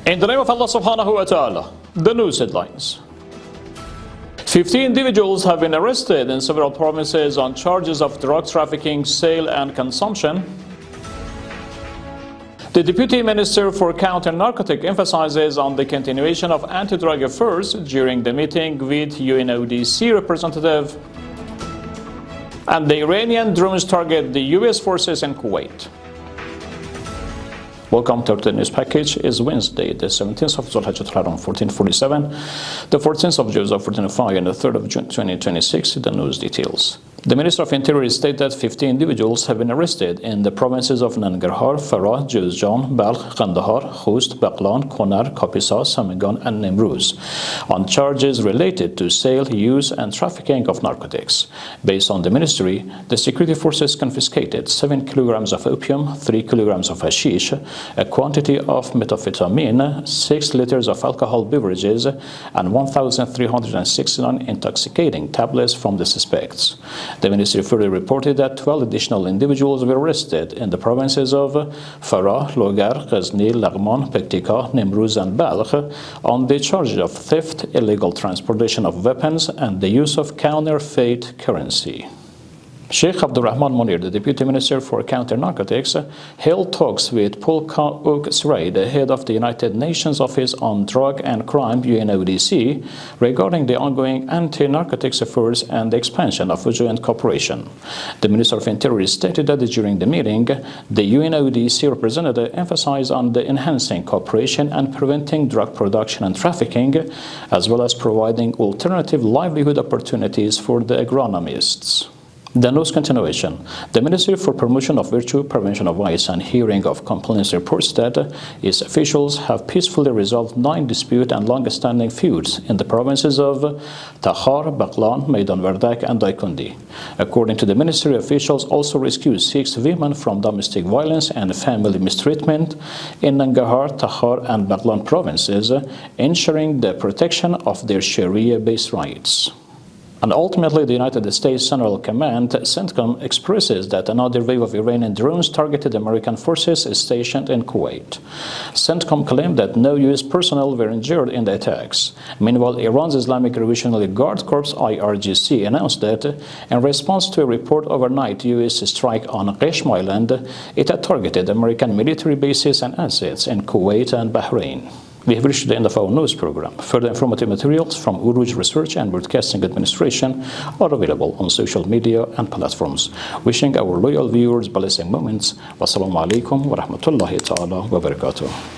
In the name of Allah subhanahu wa ta'ala, the news headlines. 50 individuals have been arrested in several provinces on charges of drug trafficking, sale and consumption. The Deputy Minister for Counter-Narcotic emphasizes on the continuation of anti-drug efforts during the meeting with UNODC representative. And the Iranian drones target the US forces in Kuwait. Welcome to the news package. It's Wednesday, the 17th of Zulhijjah 1447, the 14th of Juzah 1405, and the 3rd of June 2026. The news details. The Minister of Interior stated that 50 individuals have been arrested in the provinces of Nangarhar, Farah, Juzjan, Balkh, Kandahar, Khust, Baqlan, Konar, Kapisa, Samigan, and Nimruz on charges related to sale, use, and trafficking of narcotics. Based on the ministry, the security forces confiscated 7 kilograms of opium, 3 kilograms of hashish, a quantity of methamphetamine, 6 liters of alcohol beverages, and 1,369 intoxicating tablets from the suspects. The ministry further reported that 12 additional individuals were arrested in the provinces of Farah, Logar, Ghazni, Laghman, Pektika, Nimruz, and Balkh on the charge of theft, illegal transportation of weapons, and the use of counterfeit currency. Sheikh Abdurrahman Munir, the Deputy Minister for Counter-Narcotics, held talks with Pulka Uk Sray, the head of the United Nations Office on Drug and Crime UNODC, regarding the ongoing anti-narcotics efforts and the expansion of joint cooperation. The Minister of Interior stated that during the meeting, the UNODC representative emphasized on the enhancing cooperation and preventing drug production and trafficking, as well as providing alternative livelihood opportunities for the agronomists. The news continuation. The Ministry for Promotion of Virtue, Prevention of Vice and Hearing of Complaints reports that its officials have peacefully resolved 9 dispute and long-standing feuds in the provinces of Takhar, Baqlan, Maidan Vardak, and Daikundi. According to the ministry, officials also rescued 6 women from domestic violence and family mistreatment in Nangarhar, Takhar, and Baqlan provinces, ensuring the protection of their Sharia-based rights. And ultimately, the United States Central Command, CENTCOM, expresses that another wave of Iranian drones targeted American forces is stationed in Kuwait. CENTCOM claimed that no U.S. personnel were injured in the attacks. Meanwhile, Iran's Islamic Revolutionary Guard Corps, IRGC, announced that in response to a report overnight U.S. strike on Qeshm Island, it had targeted American military bases and assets in Kuwait and Bahrain. We have reached the end of our news program. Further informative materials from Urooj Research and Broadcasting Administration are available on social media and platforms. Wishing our loyal viewers blessing moments. Wassalamu alaikum wa rahmatullahi ta'ala wa barakatuh.